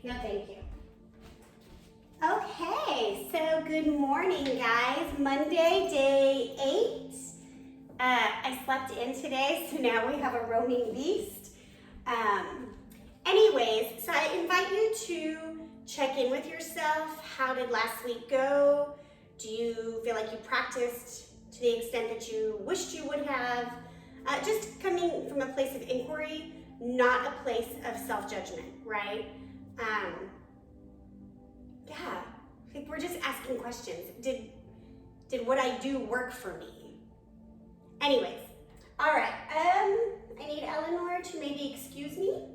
No, thank you. Okay, so good morning, guys. Monday, day 8. I slept in today, so now we have a roaming beast. Anyways, so I invite you to check in with yourself. How did last week go? Do you feel like you practiced to the extent that you wished you would have? Just coming from a place of inquiry, not a place of self-judgment, right? Yeah, like we're just asking questions. Did what I do work for me? Anyways, all right, I need Eleanor to maybe excuse me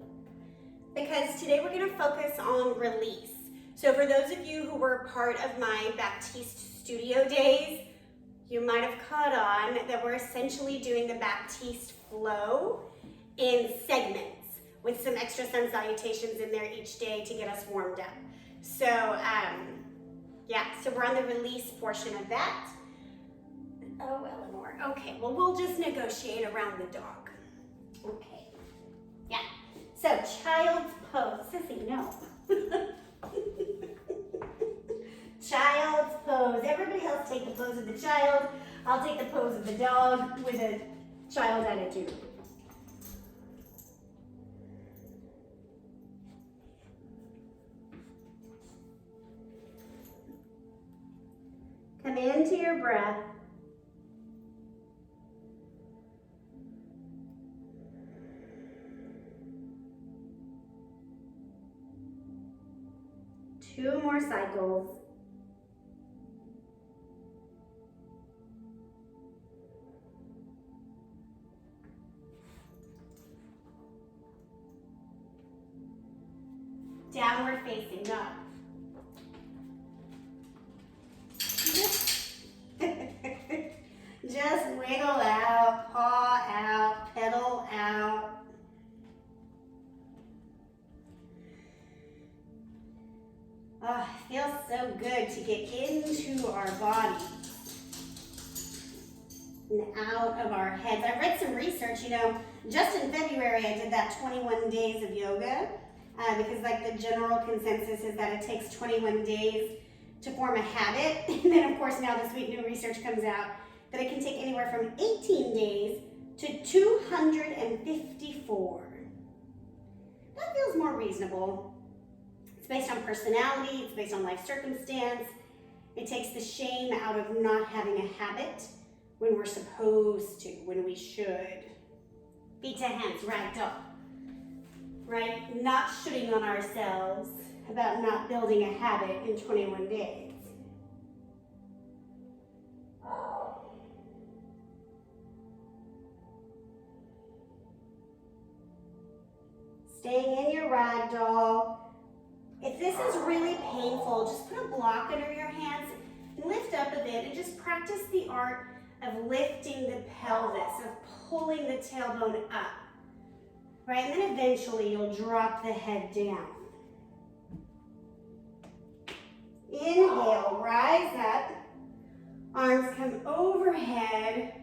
because today we're gonna focus on release. So for those of you who were part of my Baptiste studio days, you might have caught on that we're essentially doing the Baptiste flow in segments with some extra sun salutations in there each day to get us warmed up. So, yeah, so we're on the release portion of that. Oh, Eleanor, okay, well, we'll just negotiate around the dog. Okay, yeah, so child's pose. Sissy, no. Child's pose. Everybody else take the pose of the child. I'll take the pose of the dog with a child attitude. Come into your breath. Two more cycles. Downward facing dog. Just wiggle out, paw out, pedal out. Oh, it feels so good to get into our body and out of our heads. I read some research, just in February I did that 21 days of yoga because like the general consensus is that it takes 21 days to form a habit. And then of course now this week new research comes out that it can take anywhere from 18 days to 254. That feels more reasonable. It's based on personality, it's based on life circumstance. It takes the shame out of not having a habit when we're supposed to, when we should. Feet to hands, ragdoll. Right? Not shooting on ourselves about not building a habit in 21 days. Staying in your ragdoll. If this is really painful, just put a block under your hands and lift up a bit and just practice the art of lifting the pelvis, of pulling the tailbone up. Right, and then eventually you'll drop the head down. Inhale, rise up. Arms come overhead.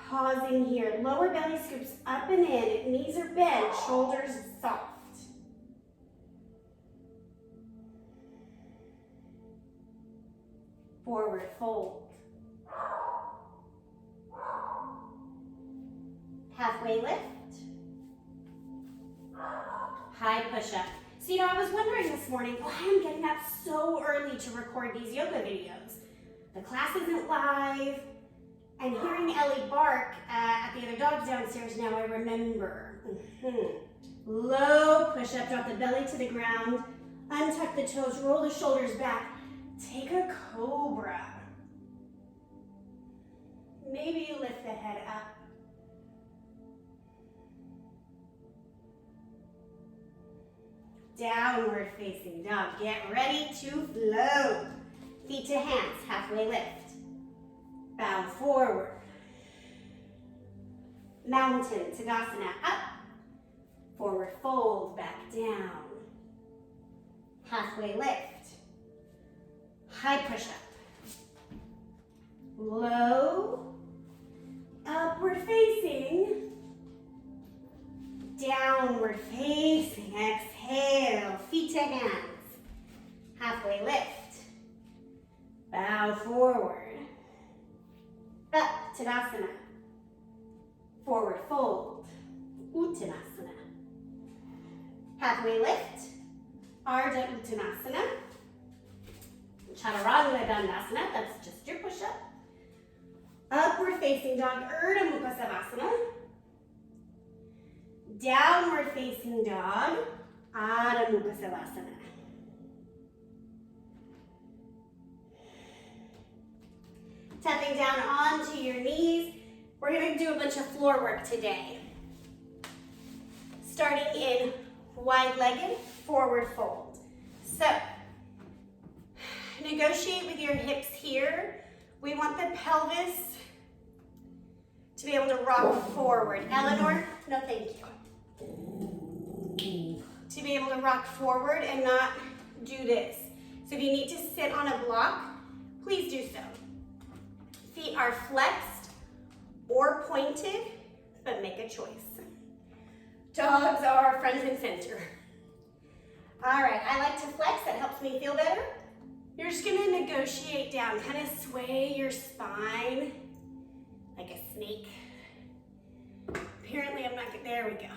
Pausing here. Lower belly scoops up and in. Knees are bent, shoulders soft. Forward fold. Halfway lift. High push-up. So, I was wondering this morning why I'm getting up so early to record these yoga videos. The class isn't live, and hearing Ellie bark at the other dogs downstairs now I remember. Low push-up, drop the belly to the ground, untuck the toes, roll the shoulders back, take a cobra. Maybe you lift the head up. Downward facing dog. Get ready to float. Feet to hands, halfway lift. Bow forward. Mountain, Savasana, up. Forward fold, back down. Halfway lift. High push up. Low. Upward facing. Downward facing, exhale, feet to hands. Halfway lift. Bow forward. Up, Tadasana. Forward fold. Uttanasana. Halfway lift. Ardha Uttanasana. Chaturanga Dandasana, that's just your push-up. Upward facing dog, Urdhva Mukha Savasana. Downward facing dog, Adho Mukha Savasana. Tapping down onto your knees. We're gonna do a bunch of floor work today. Starting in wide-legged forward fold. So, negotiate with your hips here. We want the pelvis to be able to rock forward. Eleanor, no thank you. To be able to rock forward and not do this. So if you need to sit on a block, please do so. Feet are flexed or pointed, but make a choice. Dogs are front and center. All right, I like to flex, that helps me feel better. You're just gonna negotiate down, kind of sway your spine like a snake. Apparently I'm not good, there we go.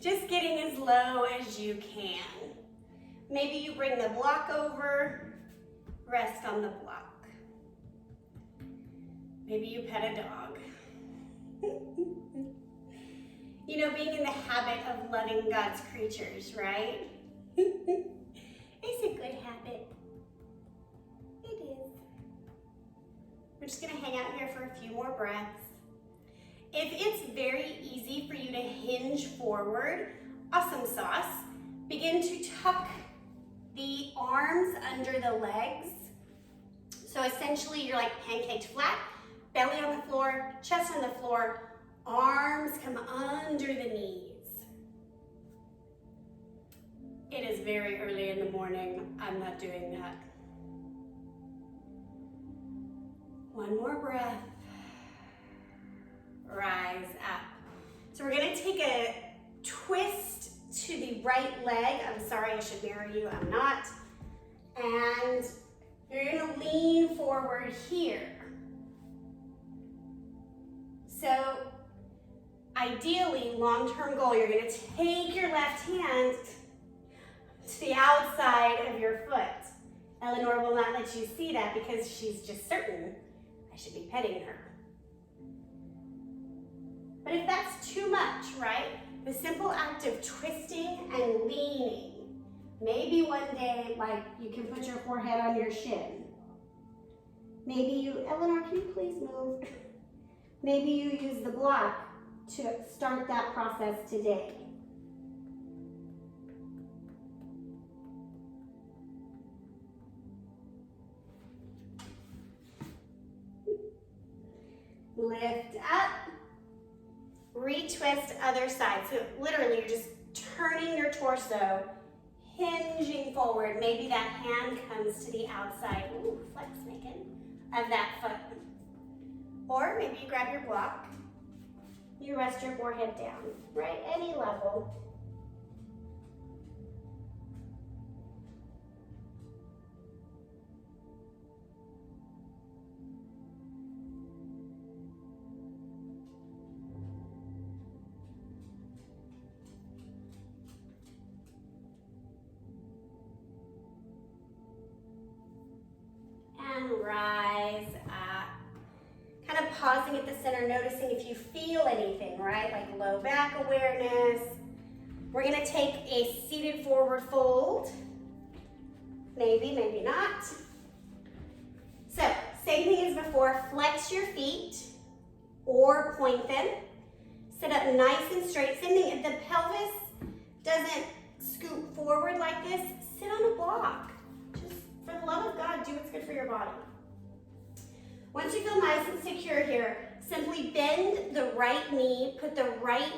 Just getting as low as you can. Maybe you bring the block over, rest on the block. Maybe you pet a dog. You know, being in the habit of loving God's creatures, right? It's a good habit. It is. We're just gonna hang out here for a few more breaths. If it's very easy for you to hinge forward, awesome sauce. Begin to tuck the arms under the legs. So essentially you're like pancaked flat, belly on the floor, chest on the floor, arms come under the knees. It is very early in the morning. I'm not doing that. One more breath. Rise up. So we're gonna take a twist to the right leg. I'm sorry, I should mirror you, I'm not. And you're gonna lean forward here. So ideally, long-term goal, you're gonna take your left hand to the outside of your foot. Eleanor will not let you see that because she's just certain I should be petting her. But if that's too much, right? The simple act of twisting and leaning. Maybe one day, like, you can put your forehead on your shin. Maybe you, Eleanor, can you please move? Maybe you use the block to start that process today. Lift up, retwist other side. So literally you're just turning your torso, hinging forward. Maybe that hand comes to the outside, ooh, flex Megan, of that foot. Or maybe you grab your block, you rest your forehead down, right? Any level. And rise up. Kind of pausing at the center, noticing if you feel anything, right? Like low back awareness. We're gonna take a seated forward fold. Maybe, maybe not. So, same thing as before, flex your feet or point them. Sit up nice and straight. Same thing, if the pelvis doesn't scoot forward like this, sit on a block. Just for the love of God, do what's good for your body. Once you feel nice and secure here, simply bend the right knee, put the right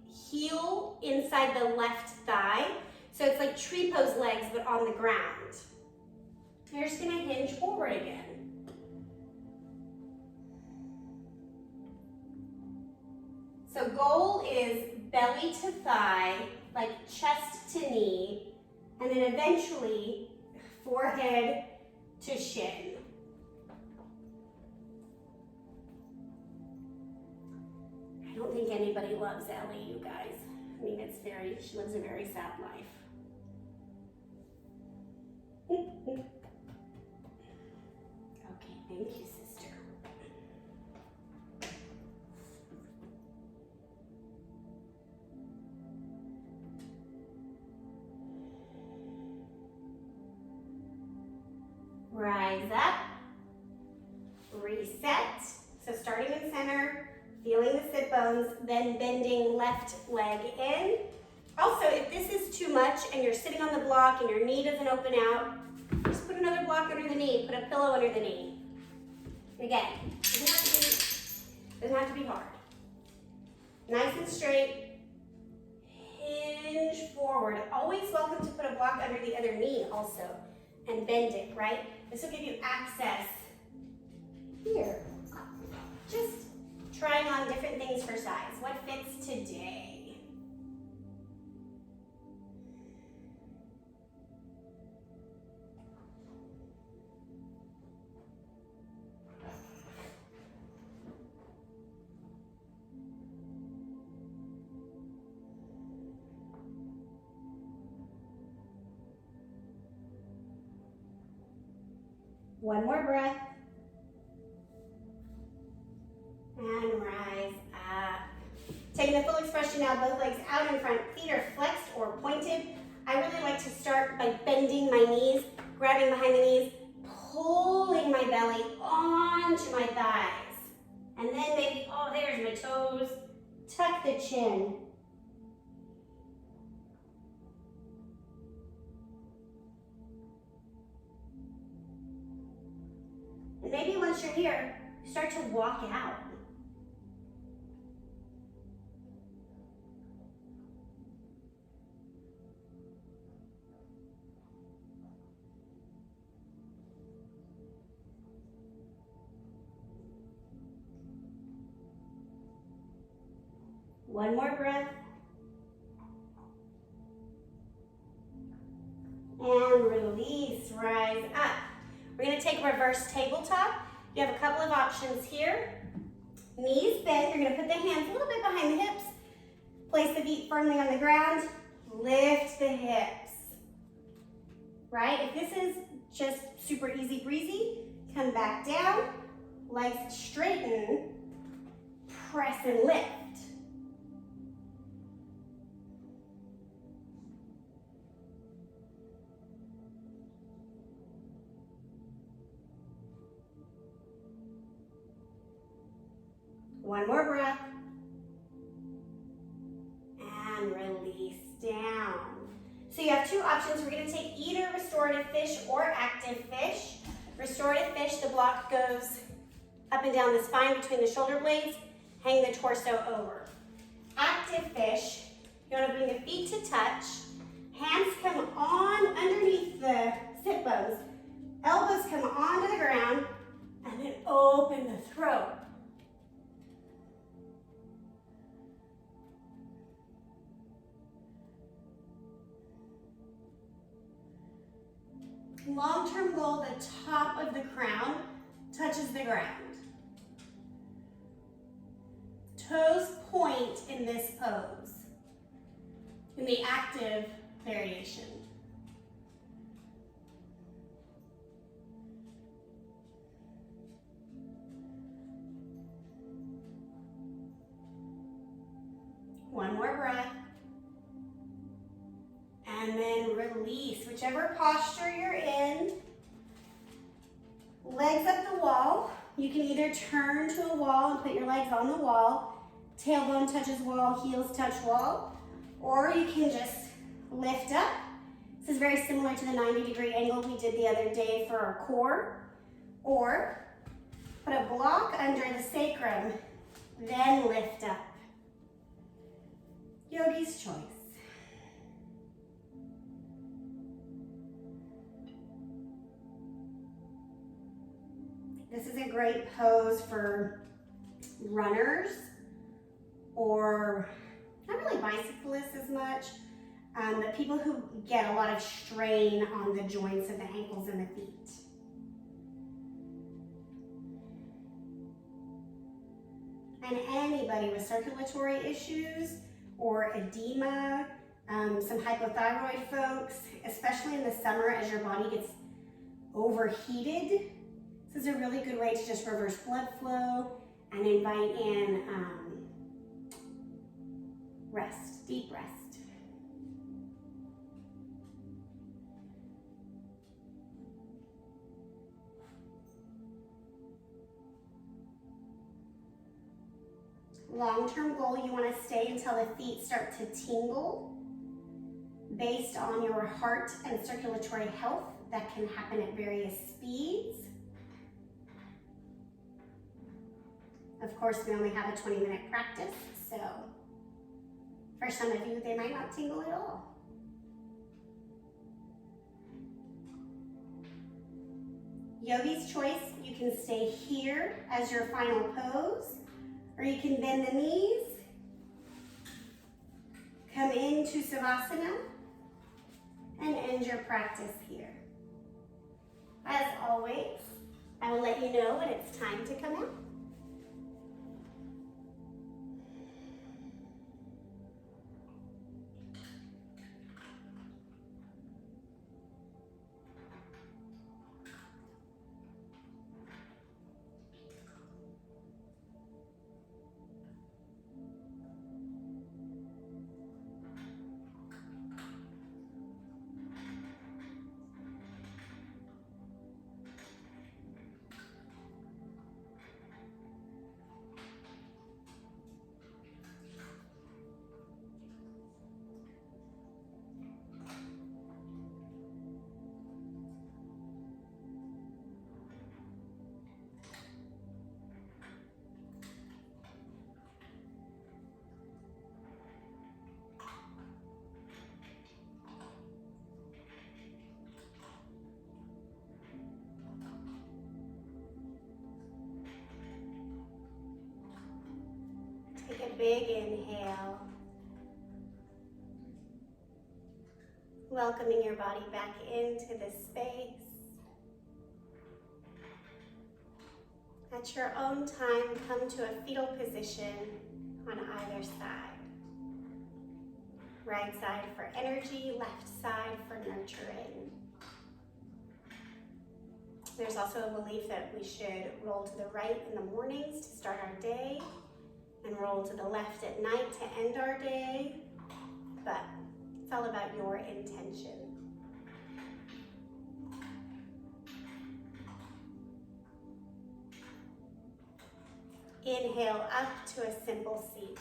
heel inside the left thigh. So it's like tree pose legs, but on the ground. You're just gonna hinge forward again. So goal is belly to thigh, like chest to knee, and then eventually forehead to shin. I don't think anybody loves Ellie, you guys. I mean, she lives a very sad life. Okay, thank you, sister. Rise up, reset. So starting in center, feeling the sit bones, then bending left leg in. Also, if this is too much and you're sitting on the block and your knee doesn't open out, just put another block under the knee, put a pillow under the knee. And again, doesn't have to be hard. Nice and straight, hinge forward. Always welcome to put a block under the other knee also and bend it, right? This will give you access here. Just trying on different things for size. What fits today? One more breath. And rise up. Taking the full expression now, both legs out in front, feet are flexed or pointed. I really like to start by bending my knees, grabbing behind the knees, pulling my belly onto my thighs. And then maybe, oh, there's my toes. Tuck the chin. And maybe once you're here, start to walk out. One more breath. And release, rise up. We're gonna take reverse tabletop. You have a couple of options here. Knees bent, you're gonna put the hands a little bit behind the hips. Place the feet firmly on the ground. Lift the hips, right? If this is just super easy breezy, come back down, legs straighten, press and lift. One more breath. And release down. So you have two options. We're going to take either restorative fish or active fish. Restorative fish, the block goes up and down the spine between the shoulder blades. Hang the torso over. Active fish, you want to bring the feet to touch. Hands come on underneath the sit bones. Elbows come onto the ground. And then open the throat. Long-term goal, the top of the crown touches the ground. Toes point in this pose, in the active variation. One more breath. And then release, whichever posture you're in. Legs up the wall. You can either turn to a wall and put your legs on the wall. Tailbone touches wall, heels touch wall. Or you can just lift up. This is very similar to the 90-degree angle we did the other day for our core. Or put a block under the sacrum, then lift up. Yogi's choice. This is a great pose for runners or not really really bicyclists as much, but people who get a lot of strain on the joints of the ankles and the feet. And anybody with circulatory issues or edema, some hypothyroid folks, especially in the summer as your body gets overheated, this is a really good way to just reverse blood flow and invite in rest, deep rest. Long-term goal, you want to stay until the feet start to tingle based on your heart and circulatory health. That can happen at various speeds. Of course, we only have a 20-minute practice, so for some of you, they might not tingle at all. Yogi's choice, you can stay here as your final pose, or you can bend the knees, come into Savasana, and end your practice here. As always, I will let you know when it's time to come out. Take a big inhale, welcoming your body back into this space. At your own time, come to a fetal position on either side. Right side for energy, left side for nurturing. There's also a belief that we should roll to the right in the mornings to start our day, and roll to the left at night to end our day, but it's all about your intention. Inhale up to a simple seat.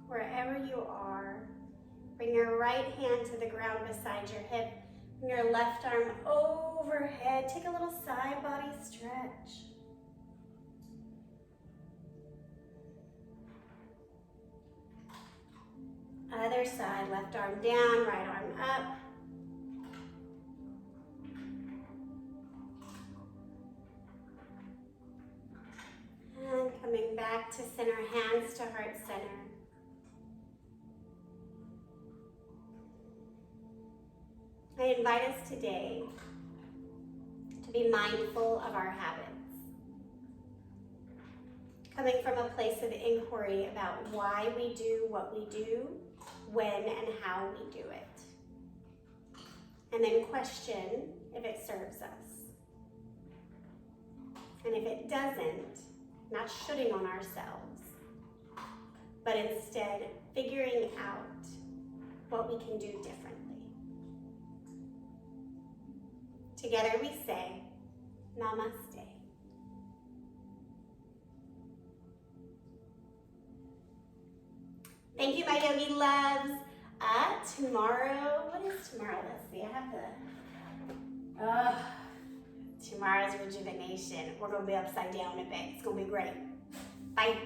Wherever you are, bring your right hand to the ground beside your hip. Bring your left arm overhead. Take a little side body stretch. Other side, left arm down, right arm up. And coming back to center, hands to heart center. I invite us today to be mindful of our habits. Coming from a place of inquiry about why we do what we do, when and how we do it. And then question if it serves us. And if it doesn't, not shooting on ourselves, but instead figuring out what we can do differently. Together we say, Namaste. Thank you, my yogi loves. Tomorrow, what is tomorrow? Let's see, I have tomorrow's rejuvenation. We're gonna be upside down a bit. It's gonna be great. Bye.